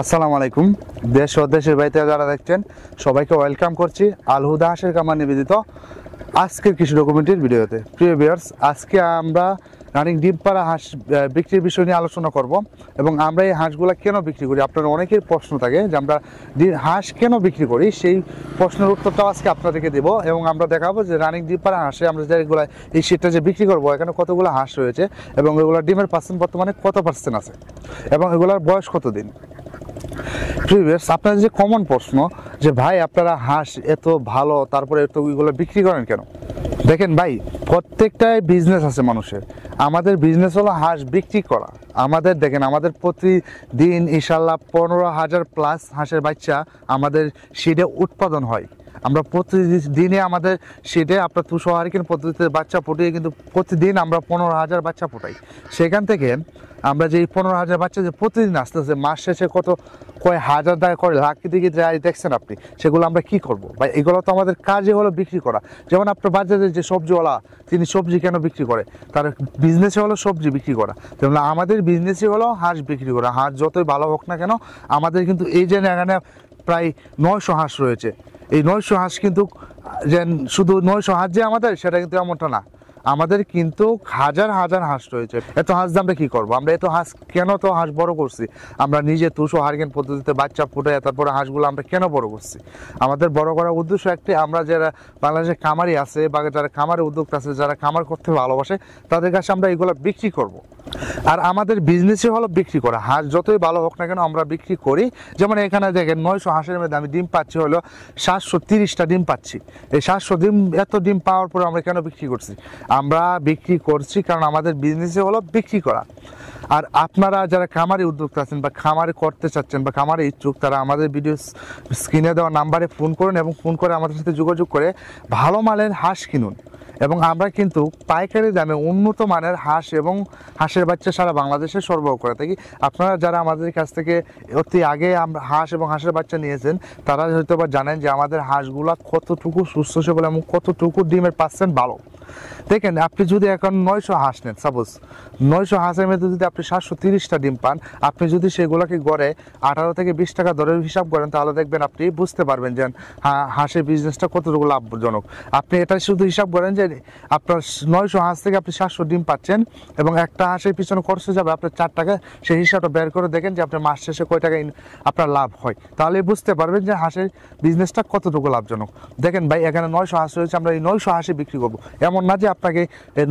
আসসালামু আলাইকুম। দেশ ও দেশের বাইরে যারা দেখছেন সবাইকে ওয়েলকাম করছি আল হুদা হাঁসের খামার নিবেদিত আজকের কৃষি ডকুমেন্টারির ভিডিওতে। প্রিয় ভিউয়ার্স, আজকে আমরা রানিং ডিম পাড়া হাঁস বিক্রির বিষয় নিয়ে আলোচনা করব এবং আমরা এই হাঁসগুলো কেন বিক্রি করি। আপনার অনেকের প্রশ্ন থাকে যে আমরা হাঁস কেন বিক্রি করি, সেই প্রশ্নের উত্তরটাও আজকে আপনাদেরকে দেবো এবং আমরা দেখাবো যে রানিং ডিম পাড়া হাঁসে আমরা যেগুলো এই শীতটা যে বিক্রি করবো এখানে কতগুলো হাঁস রয়েছে এবং এগুলো ডিমের পার্সেন্ট বর্তমানে কত পার্সেন্ট আছে এবং এগুলোর বয়স কত দিন। প্রিভিয়াস আপনার যে কমন প্রশ্ন যে ভাই আপনারা হাঁস এত ভালো তারপরে এত এগুলো বিক্রি করেন কেন। দেখেন ভাই, প্রত্যেকটাই বিজনেস আছে মানুষের। আমাদের বিজনেস হলো হাঁস বিক্রি করা। আমাদের দেখেন, আমাদের প্রতিদিন ইনশাল্লাহ 15,000 প্লাস হাঁসের বাচ্চা আমাদের সিডে উৎপাদন হয়। আমরা প্রতিদিনে আমাদের সিডে আপনার 200 হারিকেন পদ্ধতিতে বাচ্চা ফুটিয়ে কিন্তু প্রতিদিন আমরা 15,000 বাচ্চা ফোটাই। সেখান থেকে আমরা যে 15,000 বাচ্চা যে প্রতিদিন আসতেছে, মাস শেষে কয় হাজার টাকা করে লাখ দিকে দেখছেন আপনি, সেগুলো আমরা কি করব ভাই? এগুলো তো আমাদের কাজই হলো বিক্রি করা। যেমন আপনার বাজারে যে সবজিওয়ালা, তিনি সবজি কেন বিক্রি করে? তার বিজনেসে হলো সবজি বিক্রি করা। তেমন আমাদের বিজনেসই হলো হাঁস বিক্রি করা। হাঁস যতই ভালো হোক না কেন, আমাদের কিন্তু এই যে এখানে প্রায় 900 হাঁস রয়েছে। এই 900 হাঁস কিন্তু যে শুধু 900 হাঁস যে আমাদের, সেটা কিন্তু এমনটা না। আমাদের কিন্তু হাজার হাজার হাঁস রয়েছে। এত হাঁস দিয়ে আমরা কি করবো? আমরা এত হাঁস কেন তো হাঁস বড় করছি? আমরা নিজে 200 হারিকেন পদ্ধতিতে বাচ্চা ফুটে তারপরে হাঁসগুলো আমরা কেন বড় করছি? আমাদের বড় করার উদ্দেশ্য একটি, আমরা যারা বাংলাদেশে খামারি আছে বা যারা খামারের উদ্যোক্তা আছে, যারা খামার করতে ভালোবাসে, তাদের কাছে আমরা এগুলো বিক্রি করব। আর আমাদের বিজনেসই হলো বিক্রি করা। হাঁস যতই ভালো হোক না কেন আমরা বিক্রি করি। যেমন এখানে দেখেন 900 হাঁসের মধ্যে আমি ডিম পাচ্ছি হলো 730টা ডিম পাচ্ছি। এই 700 ডিম, এত ডিম পাওয়ার পরে আমরা কেন বিক্রি করছি? আমরা বিক্রি করছি কারণ আমাদের বিজনেসই হলো বিক্রি করা। আর আপনারা যারা খামারি উদ্যোক্তা আছেন বা খামারে করতে চাচ্ছেন বা খামারে ইচ্ছুক, তারা আমাদের ভিডিও স্ক্রিনে দেওয়া নাম্বারে ফোন করুন এবং ফোন করে আমাদের সাথে যোগাযোগ করে ভালো মানের হাঁস কিনুন। এবং আমরা কিন্তু পাইকারি দামে উন্নত মানের হাঁস এবং হাঁসের বাচ্চা সারা বাংলাদেশে সরবরাহ করে থাকি। আপনারা যারা আমাদের কাছ থেকে অতি আগে আমরা হাঁস এবং হাঁসের বাচ্চা নিয়েছেন, তারা হয়তো বা জানেন যে আমাদের হাঁসগুলা কতটুকু সুস্থ সবল এবং কতটুকু ডিমের পার্সেন্ট ভালো। দেখেন, আপনি যদি এখন 900 হাঁস নেন, সাপোজ 900 হাঁসের মধ্যে যদি আপনি 730টা ডিম পান, আপনি যদি সেগুলোকে গড়ে 18 থেকে 20 টাকা দরের হিসাব করেন, তাহলে দেখবেন আপনি বুঝতে পারবেন যে হাঁসের বিজনেসটা কতটুকু লাভজনক। আপনি এটা শুধু হিসাব করেন যে আপনার 900 হাঁস থেকে আপনি 700 ডিম পাচ্ছেন এবং একটা হাঁসের পিছনে খরচ যাবে আপনার 4 টাকা। সেই হিসাবটা বের করে দেখেন যে আপনার মাস শেষে কয় টাকা আপনার লাভ হয়, তাহলে বুঝতে পারবেন যে হাঁসের বিজনেসটা কতটুকু লাভজনক। দেখেন ভাই, এখানে 900 হাঁস রয়েছে, আমরা এই 900 হাঁসই বিক্রি করবো। এমন না যে আপনাকে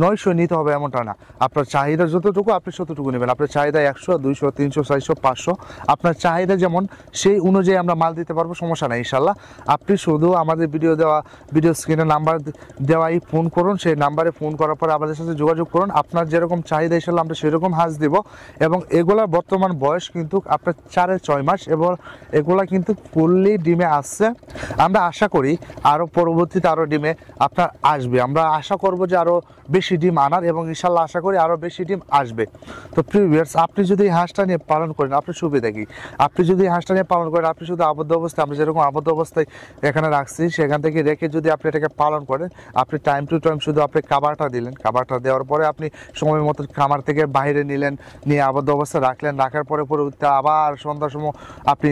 900 নিতে হবে, এমনটা না। আপনার চাহিদা যতটুকু আপনি ততটুকু নেবেন। আপনার চাহিদা 100, 200, 300, 400, 500, আপনার চাহিদা যেমন, সেই অনুযায়ী আমরা মাল দিতে পারবো, সমস্যা নেই ইনশাল্লাহ। আপনি শুধু আমাদের ভিডিও স্ক্রিনে নাম্বার দেওয়াই ফোন করুন। সেই নাম্বারে ফোন করার পরে আমাদের সাথে যোগাযোগ করুন। আপনার যেরকম চাহিদা ইনশাল্লাহ আমরা সেরকম হাঁস দিব। এবং এগুলার বর্তমান বয়স কিন্তু আপনার 4-6 মাস এবং এগুলা কিন্তু ফুললি ডিমে আসছে। আমরা আশা করি আরও পরবর্তীতে আরও ডিমে আপনার আসবে। আমরা আশা করবো যে আরও বেশি ডিম আনার এবং ইনশাল্লাহ আশা করি আরও বেশি ডিম আসবে। তো প্রিভিয়ার্স, আপনি যদি হাঁসটা নিয়ে পালন করেন, আপনার সুবিধা কি? আপনি যদি হাঁসটা নিয়ে পালন করেন, আপনি শুধু আবদ্ধ অবস্থায়, আমরা যেরকম আবদ্ধ অবস্থায় এখানে রাখছি, সেখান থেকে রেখে যদি আপনি এটাকে পালন করেন, আপনি টাইম টু টাইম শুধু আপনি খাবারটা দিলেন, খাবারটা দেওয়ার পরে আপনি সময় মতো খামার থেকে বাইরে নিয়ে আবদ্ধ অবস্থায় রাখার পরে পরবর্তীতে আবার সন্ধ্যার সময় আপনি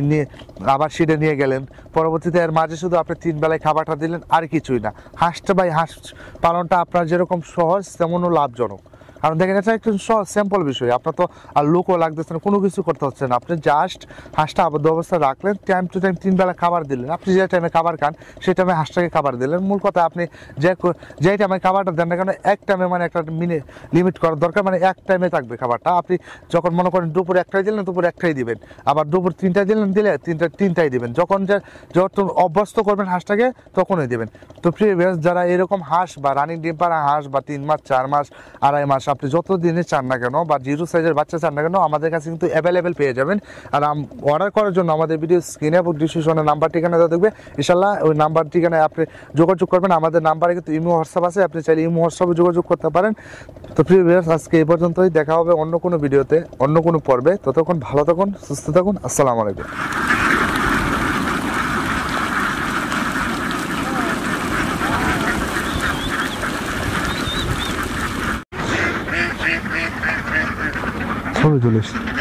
আবার সিডে নিয়ে গেলেন। পরবর্তীতে এর মাঝে শুধু আপনি 3 বেলায় খাবারটা দিলেন, আর কিছুই না। হাঁসটা হাঁস পালনটা আপনার যেরকম সহজ তেমনও লাভজনক। কারণ দেখেন, এটা একটু সিম্পল বিষয়। আপনার তো আর লোকও লাগতেছে না, কোনো কিছু করতে হচ্ছে না। আপনি জাস্ট হাঁসটা আবদ্ধ অবস্থায় রাখলেন, টাইম টু টাইম 3 বেলা খাবার দিলেন। আপনি যে টাইমে খাবার খান সেই টাইমে হাঁসটাকে খাবার দিলেন। মূল কথা, আপনি যে টাইমে খাবারটা দেন না কেন, এক টাইমে মানে একটা লিমিট করার দরকার। মানে এক টাইমে থাকবে খাবারটা। আপনি যখন মনে করেন দুপুর 1টায় দিলেন, দুপুর 1টায় দিবেন। আবার দুপুর 3টায় দিলে 3টায় দিবেন। যখন অভ্যস্ত করবেন হাঁসটাকে, তখনই দেবেন। তো প্রিভিয়াস যারা এরকম হাঁস বা রানিং ডিম পাড়া হাঁস বা 3 মাস, 4 মাস, 2.5 মাস আপনি যত দিনে চান না কেন বা 0 সাইজের বাচ্চা চান না কেন, আমাদের কাছে কিন্তু অ্যাভেলেবেল পেয়ে যাবেন। আর অর্ডার করার জন্য আমাদের ভিডিও স্ক্রিনে এবং ডিসক্রিপশনে নাম্বার ঠিকানা দেওয়া দেখবে। ইনশাল্লাহ ওই নাম্বার ঠিকানায় আপনি যোগাযোগ করবেন। আমাদের নাম্বারে কিন্তু ইমো হোয়াটসঅ্যাপ আছে, আপনি চাইলে ইমো হোয়াটসঅ্যাপে যোগাযোগ করতে পারেন। তো প্রিভিয়াস আজকে এই পর্যন্তই। দেখা হবে অন্য কোনো ভিডিওতে, অন্য কোনো পর্বে। ততক্ষণ ভালো থাকুন, সুস্থ থাকুন। আসসালামু আলাইকুম। ছবি তুলিস।